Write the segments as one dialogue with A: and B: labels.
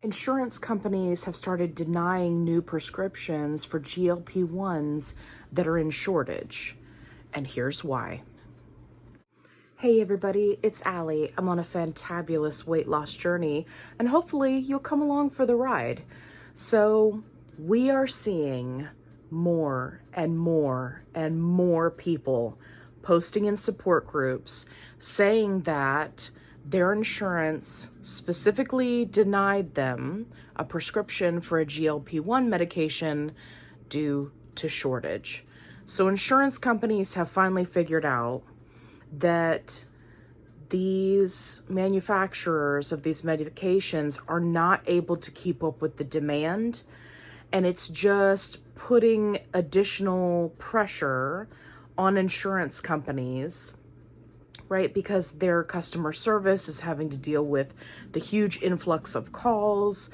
A: Insurance companies have started denying new prescriptions for GLP1s that are in shortage. And here's why. Hey everybody, it's Allie. I'm on a fantabulous weight loss journey, and hopefully you'll come along for the ride. So we are seeing more and more and more people posting in support groups saying that their insurance specifically denied them a prescription for a GLP-1 medication due to shortage. So insurance companies have finally figured out that these manufacturers of these medications are not able to keep up with the demand, and it's just putting additional pressure on insurance companies, right? Because their customer service is having to deal with the huge influx of calls,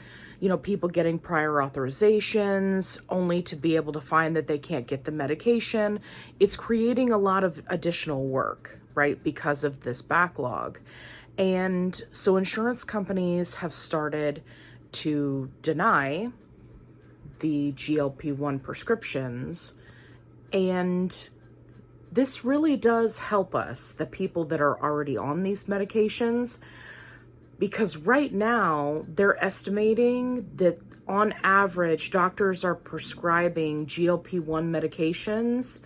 A: people getting prior authorizations only to be able to find that they can't get the medication. It's creating a lot of additional work, right? Because of this backlog. And so insurance companies have started to deny the GLP-1 prescriptions, and this really does help us, the people that are already on these medications, because right now they're estimating that on average, doctors are prescribing GLP-1 medications.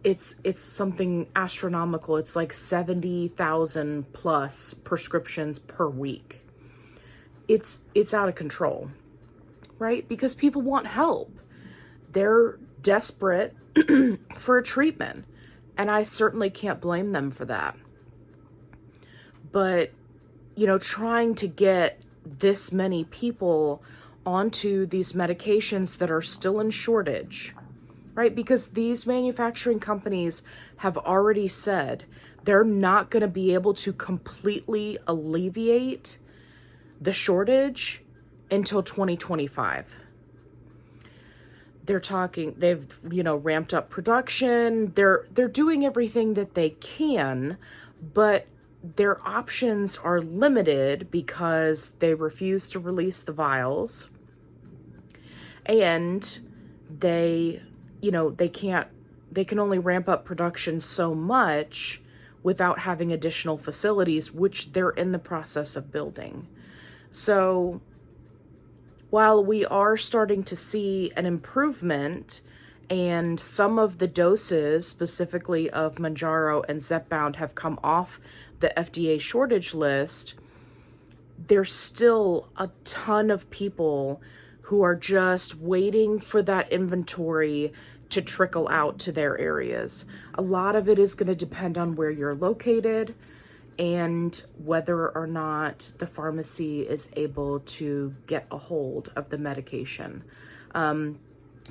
A: It's something astronomical. It's like 70,000 plus prescriptions per week. It's out of control, right? Because people want help. They're desperate for a treatment, and I certainly can't blame them for that. But, trying to get this many people onto these medications that are still in shortage, right? Because these manufacturing companies have already said they're not going to be able to completely alleviate the shortage until 2025. They've ramped up production. They're doing everything that they can, but their options are limited because they refuse to release the vials, and they can only ramp up production so much without having additional facilities, which they're in the process of building. So while we are starting to see an improvement, and some of the doses, specifically of Mounjaro and Zepbound, have come off the FDA shortage list, there's still a ton of people who are just waiting for that inventory to trickle out to their areas. A lot of it is going to depend on where you're located and whether or not the pharmacy is able to get a hold of the medication.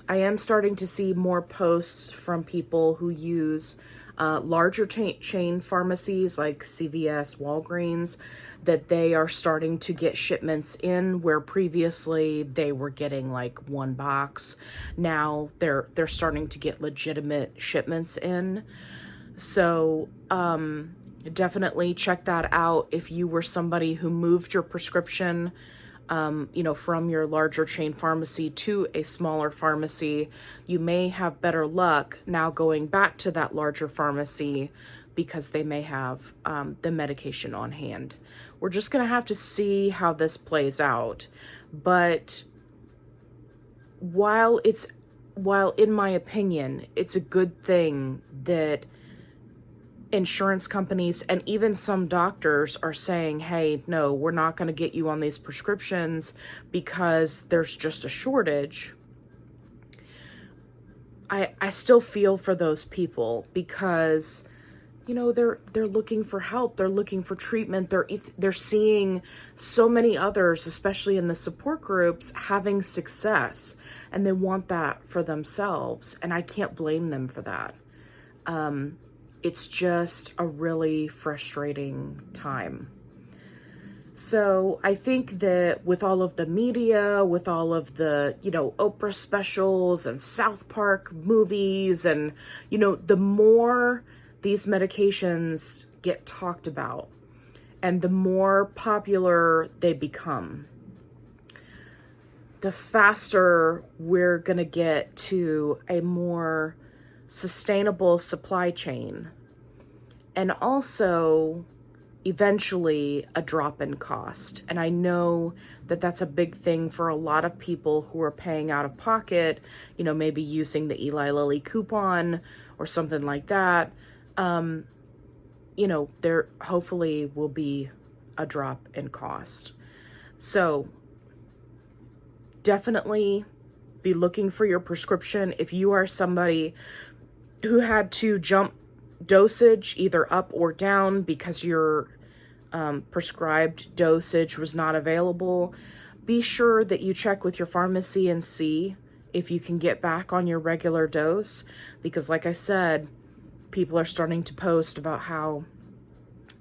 A: I am starting to see more posts from people who use larger chain pharmacies like CVS, Walgreens, that they are starting to get shipments in where previously they were getting like one box. Now they're starting to get legitimate shipments in. So definitely check that out if you were somebody who moved your prescription from your larger chain pharmacy to a smaller pharmacy. You may have better luck now going back to that larger pharmacy because they may have the medication on hand. We're just going to have to see how this plays out. But while in my opinion, it's a good thing that insurance companies and even some doctors are saying, hey, no, we're not going to get you on these prescriptions because there's just a shortage. I still feel for those people because, they're looking for help. They're looking for treatment. They're seeing so many others, especially in the support groups, having success, and they want that for themselves. And I can't blame them for that. It's just a really frustrating time. So I think that with all of the media, with all of the, Oprah specials and South Park movies, and, the more these medications get talked about and the more popular they become, the faster we're going to get to a more sustainable supply chain, and also eventually a drop in cost. And I know that that's a big thing for a lot of people who are paying out of pocket, you know, maybe using the Eli Lilly coupon or something like that. You know, there hopefully will be a drop in cost. So definitely be looking for your prescription. If you are somebody who had to jump dosage either up or down because your prescribed dosage was not available, be sure that you check with your pharmacy and see if you can get back on your regular dose, because like I said, people are starting to post about how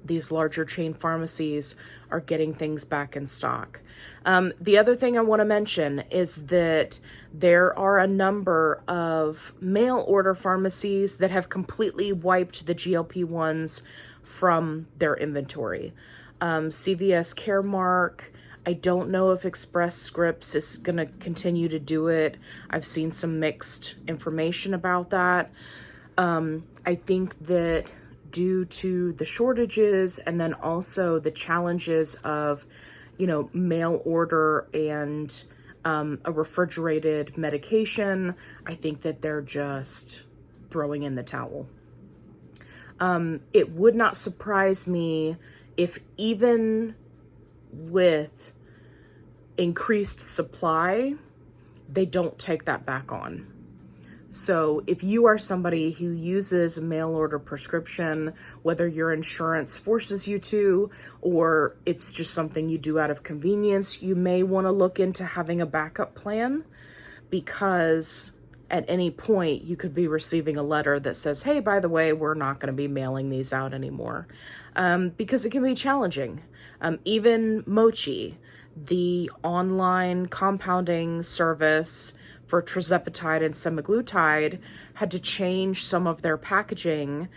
A: these larger chain pharmacies are getting things back in stock. The other thing I want to mention is that there are a number of mail order pharmacies that have completely wiped the GLP-1s from their inventory. CVS Caremark, I don't know if Express Scripts is going to continue to do it. I've seen some mixed information about that. I think that due to the shortages and then also the challenges of, you know, mail order and a refrigerated medication, I think that they're just throwing in the towel. It would not surprise me if even with increased supply, they don't take that back on. So if you are somebody who uses a mail order prescription, whether your insurance forces you to, or it's just something you do out of convenience, you may want to look into having a backup plan, because at any point you could be receiving a letter that says, hey, by the way, we're not going to be mailing these out anymore, because it can be challenging. Even Mochi, the online compounding service for Tirzepatide and Semaglutide, had to change some of their packaging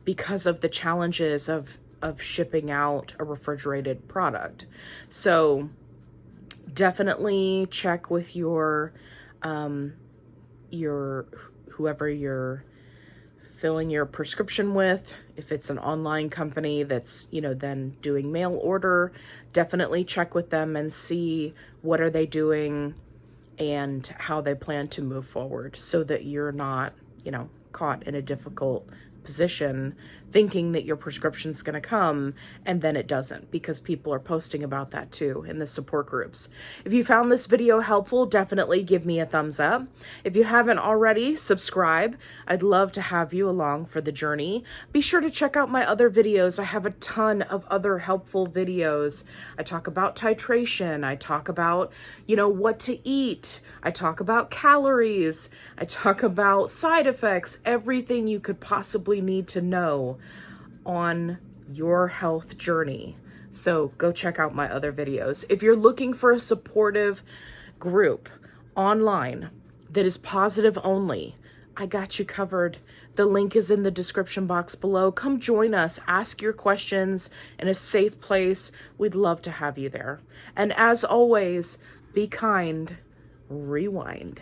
A: because of the challenges of shipping out a refrigerated product. So definitely check with your whoever you're filling your prescription with. If it's an online company that's, you know, then doing mail order, definitely check with them and see what are they doing and how they plan to move forward, so that you're not, you know, caught in a difficult position thinking that your prescription's going to come and then it doesn't, because people are posting about that too in the support groups. If you found this video helpful, definitely give me a thumbs up. If you haven't already, subscribe. I'd love to have you along for the journey. Be sure to check out my other videos. I have a ton of other helpful videos. I talk about titration. I talk about, you know, what to eat. I talk about calories. I talk about side effects, everything you could possibly need to know on your health journey. So go check out my other videos. If you're looking for a supportive group online that is positive only, I got you covered. The link is in the description box below. Come join us. Ask your questions in a safe place. We'd love to have you there. And as always, be kind. Rewind.